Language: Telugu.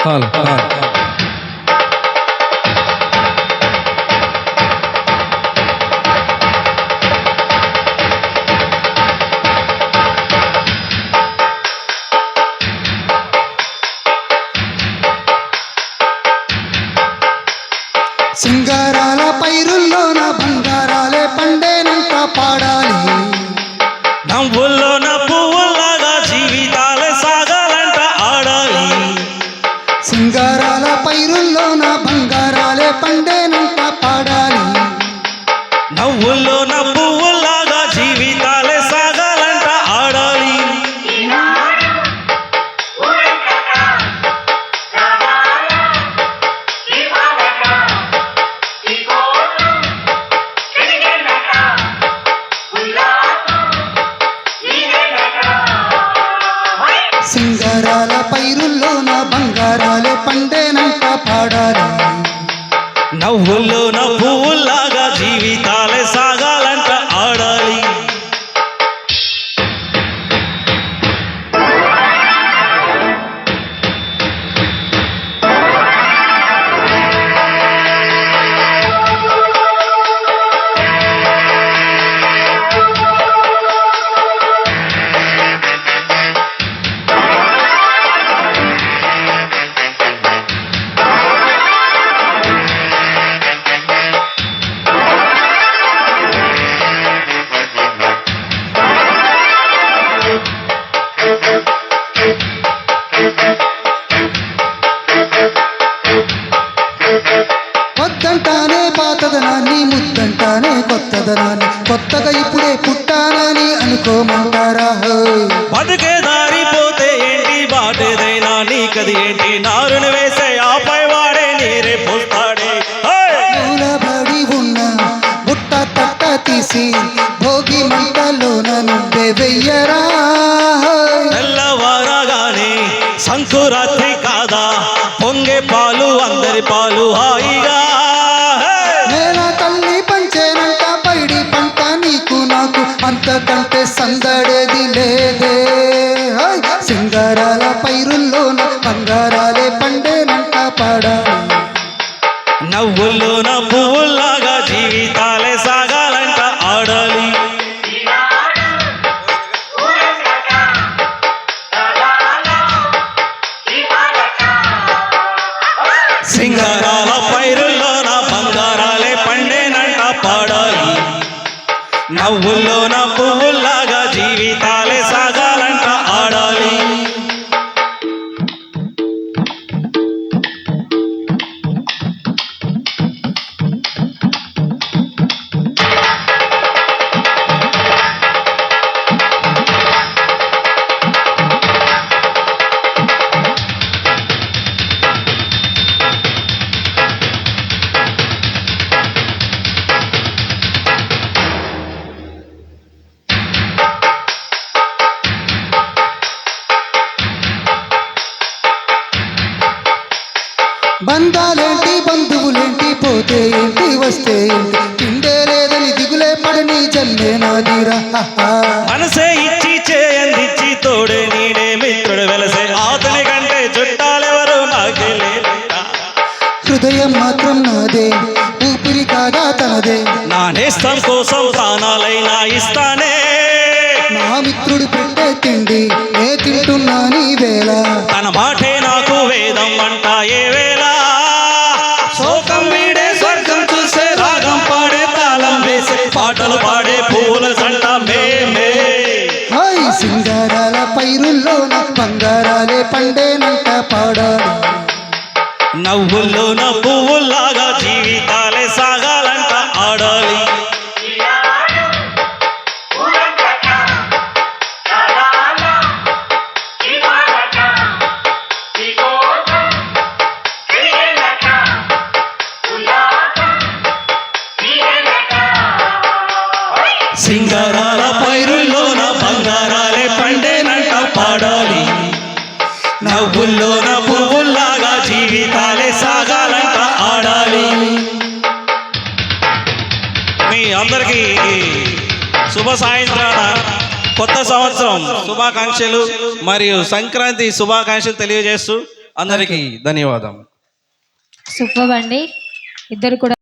హాల్ హాల్ సింగారాల పైరుల్లోన బంగారాలే పండేనంట పాడాలి. నవ్వుల్లోన పువ్వుల్లాగా జీవితాలే సాగాలంట ఆడాలి. సింగారాల పైరుల్లోన బంగారాలే పండేనంట పాడాలి. నవ్వుల్లోన పువ్వుల్లాగా జీవితాలే సాగాలంట ఆడాలి. సింగారాల పైరుల్లోన బంగారాలే పండేనంట పాడాలి. నవ్వుల్లోన పువ్వుల్లాగా జీవితాలే సాగాలంట ఆడాలి. వద్దంటానే పాతదనాన్ని, ముద్దంటానే కొత్తదనాన్ని, కొత్తగా ఇప్పుడే పుట్టానని అనుకోమంటారా? హోయ్ బతుకే దారిపోతే ఏంటి, బాటేదైనా నీకది ఏంటి, నారుని వేసే ఆపై వాడే నీరే పోస్తాడే. మూలబడి ఉన్న బుట్ట తట్ట తీసి భోగి మంటలోన నువ్వే వెయ్యరా? తెల్లవారగానే సంకురాత్రి కాదా, పొంగే పాలు అందరి పాలు హాయిగా. నేల తల్లి పంచేనంట పైడి పంట నీకు నాకు, అంతకంటే సందడేది లేదే. హోయ్ సింగారాల పైరుల్లోన బంగారాలే పండేనంట పాడాలి. నవ్వుల్లోన పువ్వుల్లాగా జీవితాలే సాగాలంట ఆడాలి. సింగారాల పైరుల్లోన బంగారాలే పండేనంట పాడాలి. నవ్వుల్లోన పువ్వుల్లాగా జీవితాలే సాగాలంట ఆడాలి. బంధాలేంటి బంధువులేంటి, పోతే ఏంటి వస్తే ఏంటి, తిండే లేదని దిగులే పడని జన్మే నాదిరా. మనసే ఇచ్చి చేయందిచ్చి తోడే నీడే మిత్రుడు వెలసే, అతని కంటే చుట్టాలెవరు నాకే లేరంట. హృదయం మాత్రం నాదే, ఊపిరి కాదా తనదే, నా నేస్తం కోసం ప్రాణాలైనా ఇస్తానే. నా మిత్రుడు పెట్టే తిండి నే తింటున్నా నీ వేళ. తన మాటే నాకు వేదం అంట ఏ వేళ. శోకం వీడే స్వర్గం చూసే, రాగం పాడే తాళం వేసే, పాటలు పాడే పూల సంట మేమే. హాయ్ సింగారాల పైరుల్లోన బంగారాలే పండేనంట పాడాలి. నవ్వుల్లోన పువ్వుల్లాగా జీవితాలే సాగాలంట ఆడాలి. సింగారాల పైరుల్లోన బంగారాలే పండేనంట పాడాలి. నవ్వుల్లోన పువ్వుల్లాగా జీవితాలే సాగాలంట ఆడాలి. మీ అందరికీ శుభ సాయంత్రాన కొత్త సంవత్సరం శుభాకాంక్షలు మరియు సంక్రాంతి శుభాకాంక్షలు తెలియజేస్తూ అందరికీ ధన్యవాదం. సూపర్ అండి ఇద్దరు కూడా